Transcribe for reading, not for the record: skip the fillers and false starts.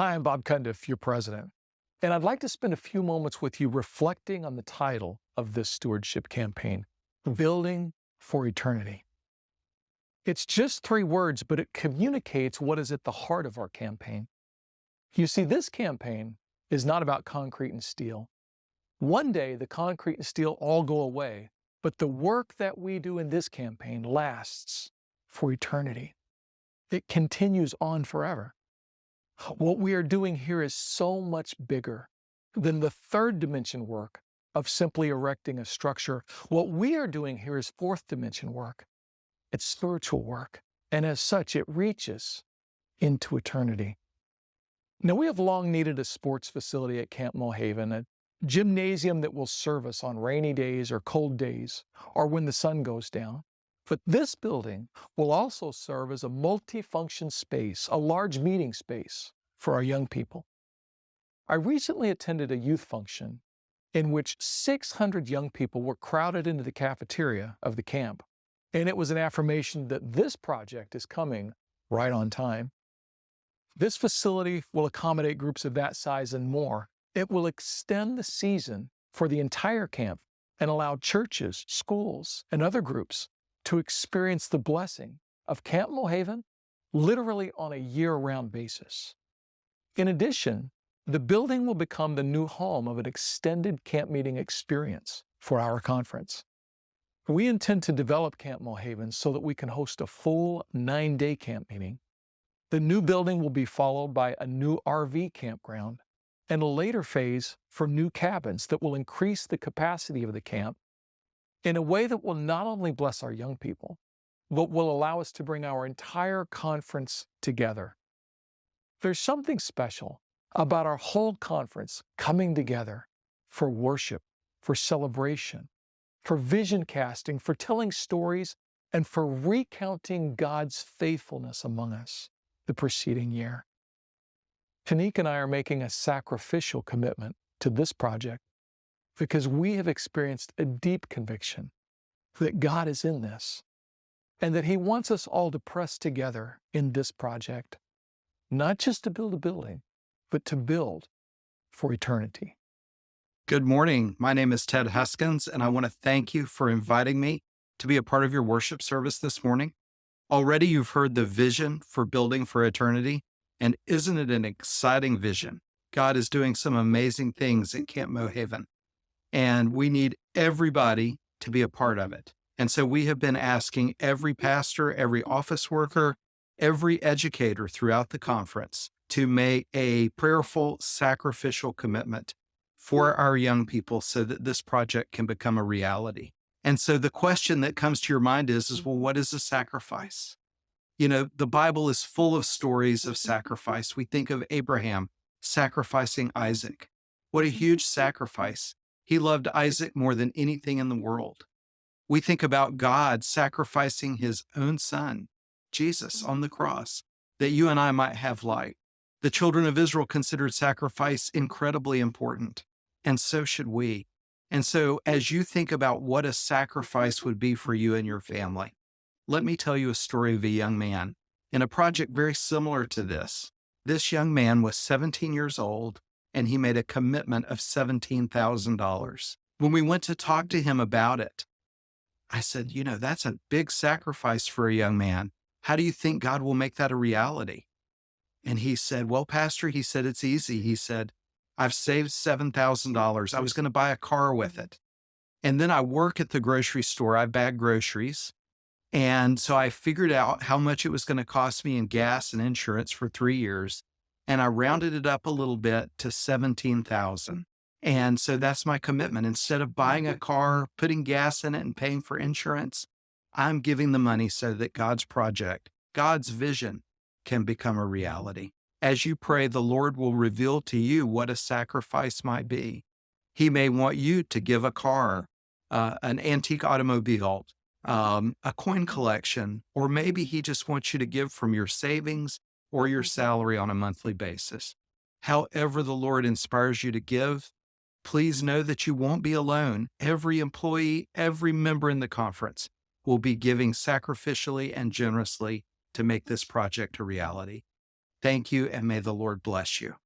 Hi, I'm Bob Cundiff, your president, and I'd like to spend a few moments with you reflecting on the title of this stewardship campaign, Building for Eternity. It's just 3 words, but it communicates what is at the heart of our campaign. You see, this campaign is not about concrete and steel. One day, the concrete and steel all go away, but the work that we do in this campaign lasts for eternity. It continues on forever. What we are doing here is so much bigger than the third dimension work of simply erecting a structure. What we are doing here is fourth dimension work. It's spiritual work, and as such, it reaches into eternity. Now, we have long needed a sports facility at Camp Mohaven, a gymnasium that will serve us on rainy days or cold days, or when the sun goes down. But this building will also serve as a multifunction space, a large meeting space for our young people. I recently attended a youth function in which 600 young people were crowded into the cafeteria of the camp, and it was an affirmation that this project is coming right on time. This facility will accommodate groups of that size and more. It will extend the season for the entire camp and allow churches, schools, and other groups to experience the blessing of Camp Mohaven literally on a year-round basis. In addition, the building will become the new home of an extended camp meeting experience for our conference. We intend to develop Camp Mohaven so that we can host a full 9-day camp meeting. The new building will be followed by a new RV campground and a later phase for new cabins that will increase the capacity of the camp in a way that will not only bless our young people, but will allow us to bring our entire conference together. There's something special about our whole conference coming together for worship, for celebration, for vision casting, for telling stories, and for recounting God's faithfulness among us the preceding year. Tanique and I are making a sacrificial commitment to this project because we have experienced a deep conviction that God is in this and that He wants us all to press together in this project, not just to build a building, but to build for eternity. Good morning. My name is Ted Huskins, and I want to thank you for inviting me to be a part of your worship service this morning. Already you've heard the vision for building for eternity, and isn't it an exciting vision? God is doing some amazing things at Camp Mohaven, and we need everybody to be a part of it. And so we have been asking every pastor, every office worker, every educator throughout the conference to make a prayerful, sacrificial commitment for our young people so that this project can become a reality. And so the question that comes to your mind is, well, what is a sacrifice? You know, the Bible is full of stories of sacrifice. We think of Abraham sacrificing Isaac. What a huge sacrifice. He loved Isaac more than anything in the world. We think about God sacrificing His own son, Jesus, on the cross, that you and I might have life. The children of Israel considered sacrifice incredibly important, and so should we. And so as you think about what a sacrifice would be for you and your family, let me tell you a story of a young man in a project very similar to this. This young man was 17 years old, and he made a commitment of $17,000. When we went to talk to him about it, I said, you know, that's a big sacrifice for a young man. How do you think God will make that a reality? And he said, well, Pastor, he said, it's easy. He said, I've saved $7,000. I was going to buy a car with it. And then I work at the grocery store. I bag groceries. And so I figured out how much it was going to cost me in gas and insurance for 3 years. And I rounded it up a little bit to $17,000. And so that's my commitment. Instead of buying a car, putting gas in it, and paying for insurance, I'm giving the money so that God's project, God's vision, can become a reality. As you pray, the Lord will reveal to you what a sacrifice might be. He may want you to give a car, an antique automobile, a coin collection, or maybe He just wants you to give from your savings or your salary on a monthly basis. However the Lord inspires you to give, please know that you won't be alone. Every employee, every member in the conference will be giving sacrificially and generously to make this project a reality. Thank you, and may the Lord bless you.